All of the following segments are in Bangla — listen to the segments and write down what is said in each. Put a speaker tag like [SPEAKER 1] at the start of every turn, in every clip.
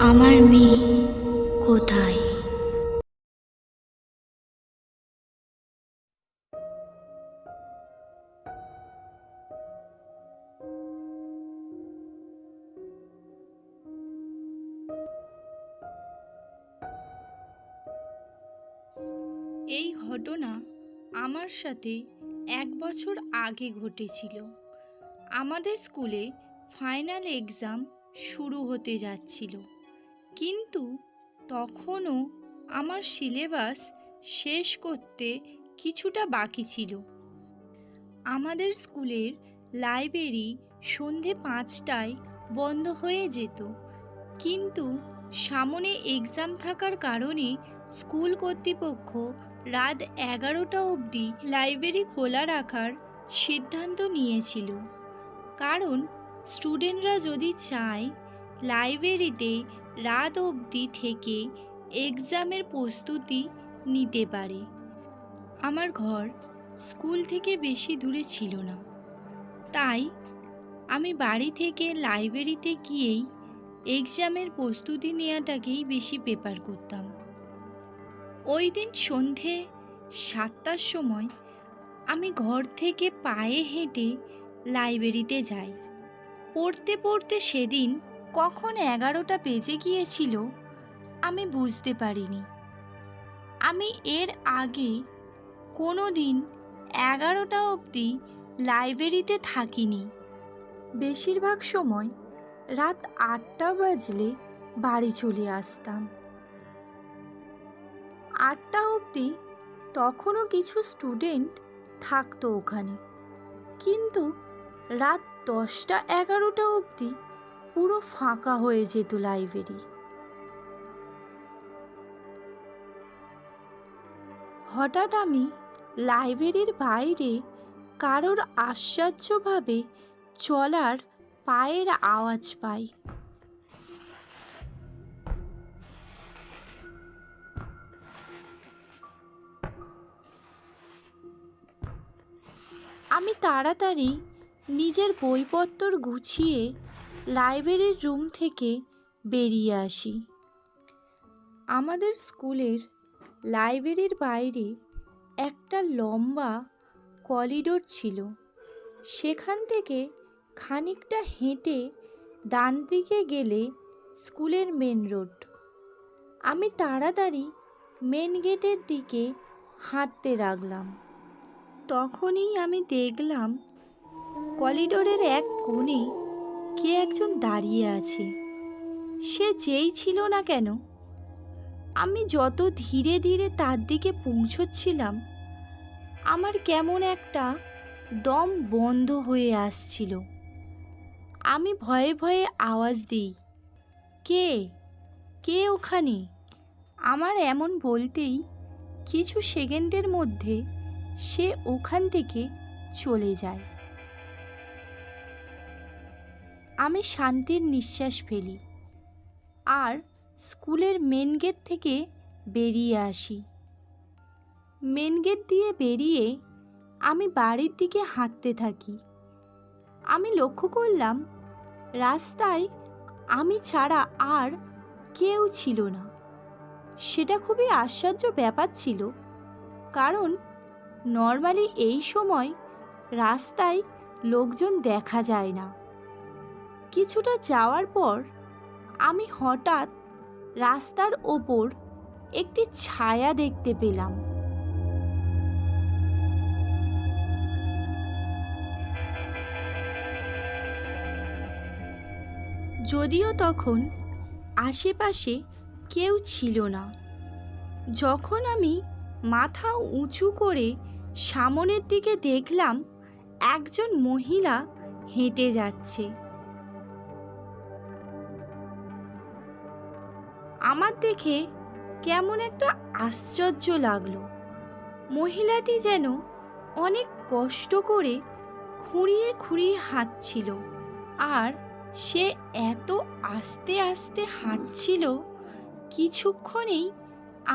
[SPEAKER 1] আমার মেয়ে কোথায়?
[SPEAKER 2] এই ঘটনা আমার সাথে 1 বছর আগে ঘটেছিল। আমাদের স্কুলে ফাইনাল এক্সাম শুরু হতে যাচ্ছিল, কিন্তু তখনও আমার সিলেবাস শেষ করতে কিছুটা বাকি ছিল। আমাদের স্কুলের লাইব্রেরি সন্ধে 5টায় বন্ধ হয়ে যেত, কিন্তু সামনে এক্সাম থাকার কারণে স্কুল কর্তৃপক্ষ রাত 11টা অবধি লাইব্রেরি খোলা রাখার সিদ্ধান্ত নিয়েছিল। কারণ স্টুডেন্টরা যদি চায় লাইব্রেরিতে রাত অবধি থেকে এক্সামের প্রস্তুতি নিতে পারে। আমার ঘর স্কুল থেকে বেশি দূরে ছিল না, তাই আমি বাড়ি থেকে লাইব্রেরিতে গিয়েই এক্সামের প্রস্তুতি নেওয়াটাকেই বেশি প্রেফার করতাম। ওই দিন সন্ধে 7টার সময় আমি ঘর থেকে পায়ে হেঁটে লাইব্রেরিতে যাই। পড়তে পড়তে সেদিন কখন 11টা বেজে গিয়েছিল আমি বুঝতে পারিনি। আমি এর আগে কোনো দিন 11টা অবধি লাইব্রেরিতে থাকিনি। বেশিরভাগ সময় রাত 8টা বাজলে বাড়ি চলে আসতাম। 8টা অবধি তখনও কিছু স্টুডেন্ট থাকতো ওখানে, কিন্তু রাত 10টা 11টা অবধি পুরো ফাঁকা হয়ে যেত লাইব্রেরি। হঠাৎ আমি লাইব্রেরির বাইরে কারোর আশ্চর্যভাবে চলার পায়ের আওয়াজ পাই। আমি তাড়াতাড়ি নিজের বইপত্র গুছিয়ে লাইব্রেরির রুম থেকে বেরিয়ে আসি। আমাদের স্কুলের লাইব্রেরির বাইরে একটা লম্বা করিডোর ছিল। সেখান থেকে খানিকটা হেঁটে ডান দিকে গেলে স্কুলের মেন রোড। আমি তাড়াতাড়ি মেন গেটের দিকে হাঁটতে লাগলাম। তখনই আমি দেখলাম করিডোরের এক কোণে কে একজন দাঁড়িয়ে আছে। সে যেই ছিল না কেন, আমি যত ধীরে ধীরে তার দিকে পৌঁছচ্ছিলাম আমার কেমন একটা দম বন্ধ হয়ে আসছিল। আমি ভয়ে ভয়ে আওয়াজ দিই, কে কে ওখানে? আমার এমন বলতেই কিছু সেকেন্ডের মধ্যে সে ওখান থেকে চলে যায়। আমি শান্তির নিঃশ্বাস ফেলি আর স্কুলের মেন গেট থেকে বেরিয়ে আসি। মেন গেট দিয়ে বেরিয়ে আমি বাড়ির দিকে হাঁটতে থাকি। আমি লক্ষ্য করলাম রাস্তায় আমি ছাড়া আর কেউ ছিল না। সেটা খুবই আশ্চর্য ব্যাপার ছিল, কারণ নর্মালি এই সময় রাস্তায় লোকজন দেখা যায় না। কিছুটা যাওয়ার পর আমি হঠাৎ রাস্তার ওপর একটি ছায়া দেখতে পেলাম। যদিও তখন আশেপাশে কেউ ছিল না। যখন আমি মাথা উঁচু করে সামনের দিকে দেখলাম একজন মহিলা হেঁটে যাচ্ছে। আমার দেখে কেমন একটা আশ্চর্য লাগলো। মহিলাটি যেন অনেক কষ্ট করে খুঁড়িয়ে খুঁড়িয়ে হাঁটছিল, আর সে এত আস্তে আস্তে হাঁটছিল, কিছুক্ষণেই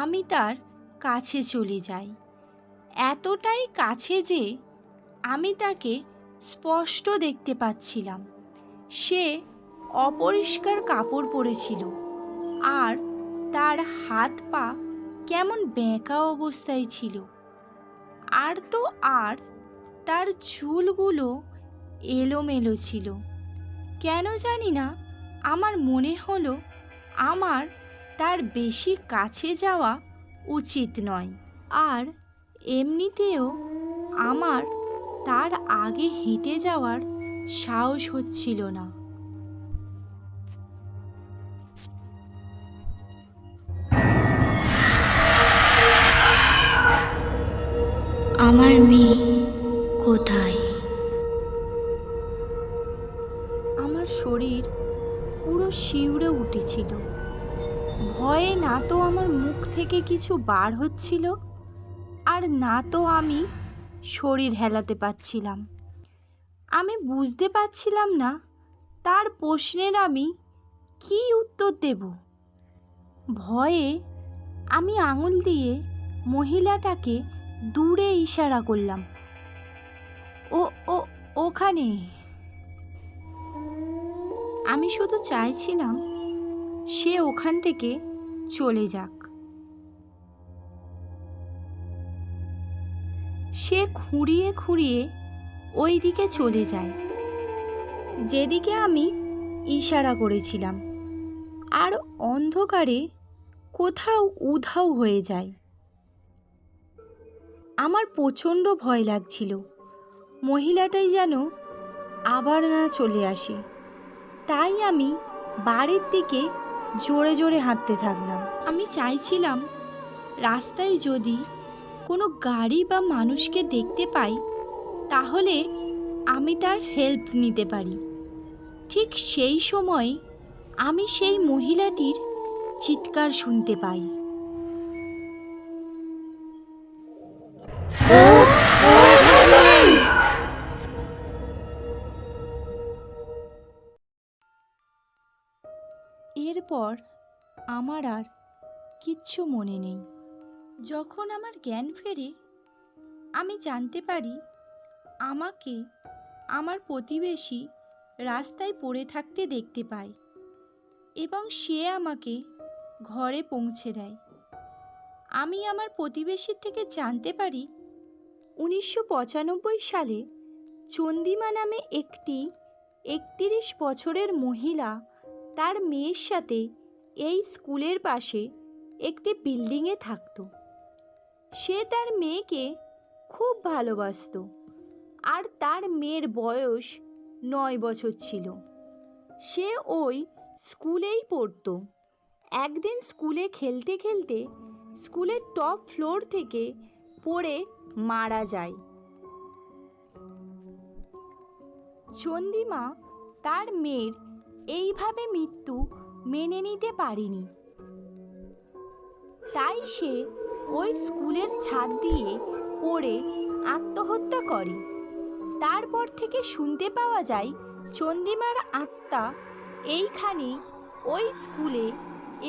[SPEAKER 2] আমি তার কাছে চলে যাই। এতটাই কাছে যে আমি তাকে স্পষ্ট দেখতে পাচ্ছিলাম। সে অপরিষ্কার কাপড় পরেছিল আর তার হাত পা কেমন বেঁকা অবস্থায় ছিল। আর তার চুলগুলো এলোমেলো ছিল। কেন জানি না, আমার মনে হলো আমার তার বেশি কাছে যাওয়া উচিত নয়। আর এমনিতেও আমার তার আগে হেঁটে যাওয়ার সাহস হচ্ছিল না।
[SPEAKER 1] আমার মেয়ে কোথায়?
[SPEAKER 2] আমার শরীর পুরো শিউরে উঠেছিল। ভয়ে না তো আমার মুখ থেকে কিছু বার হচ্ছিল, আর না তো আমি শরীর হেলাতে পারছিলাম। আমি বুঝতে পারছিলাম না তার প্রশ্নের আমি কী উত্তর দেব। ভয়ে আমি আঙুল দিয়ে মহিলাটাকে দূরে ইশারা করলাম, ও ও ওখানে। আমি শুধু চাইছিলাম সে ওখান থেকে চলে যাক। সে খুঁড়িয়ে খুঁড়িয়ে ওই দিকে চলে যায় যেদিকে আমি ইশারা করেছিলাম, আর অন্ধকারে কোথাও উধাও হয়ে যায়। আমার প্রচণ্ড ভয় লাগছিল মহিলাটাই যেন আবার না চলে আসে। তাই আমি বাড়ির দিকে জোরে জোরে হাঁটতে থাকলাম। আমি চাইছিলাম রাস্তায় যদি কোনো গাড়ি বা মানুষকে দেখতে পাই তাহলে আমি তার হেল্প নিতে পারি। ঠিক সেই সময় আমি সেই মহিলাটির চিৎকার শুনতে পাই। এরপর আমার আর কিচ্ছু মনে নেই। যখন আমার জ্ঞান ফেরে আমি জানতে পারি আমাকে আমার প্রতিবেশী রাস্তায় পড়ে থাকতে দেখতে পায় এবং সে আমাকে ঘরে পৌঁছে দেয়। আমি আমার প্রতিবেশীর থেকে জানতে পারি 1995 সালে চন্দিমা নামে একটি 31 বছরের মহিলা তার মেয়ের সাথে এই স্কুলের পাশে একটি বিল্ডিংয়ে থাকতো। সে তার মেয়েকে খুব ভালোবাসতো, আর তার মেয়ের বয়স 9 বছর ছিল। সে ওই স্কুলেই পড়তো। একদিন স্কুলে খেলতে খেলতে স্কুলের টপ ফ্লোর থেকে পড়ে মারা যায়। চন্দিমা তার মেয়ের এইভাবে মৃত্যু মেনে নিতে পারেনি, তাই সে ওই স্কুলের ছাদ দিয়ে পড়ে আত্মহত্যা করে। তারপর থেকে শুনতে পাওয়া যায় চন্দিমার আত্মা এইখানে ওই স্কুলে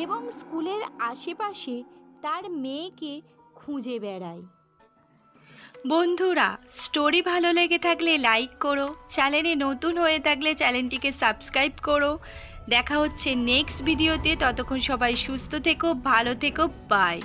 [SPEAKER 2] এবং স্কুলের আশেপাশে তার মেয়েকে খুঁজে বেড়ায়। বন্ধুরা, স্টোরি ভালো লেগে থাকলে লাইক করো, চ্যানেলে নতুন হয়ে থাকলে চ্যানেলটিকে সাবস্ক্রাইব করো। দেখা হচ্ছে নেক্সট ভিডিওতে। ততক্ষণ সবাই সুস্থ থেকো, ভালো থেকো, বাই।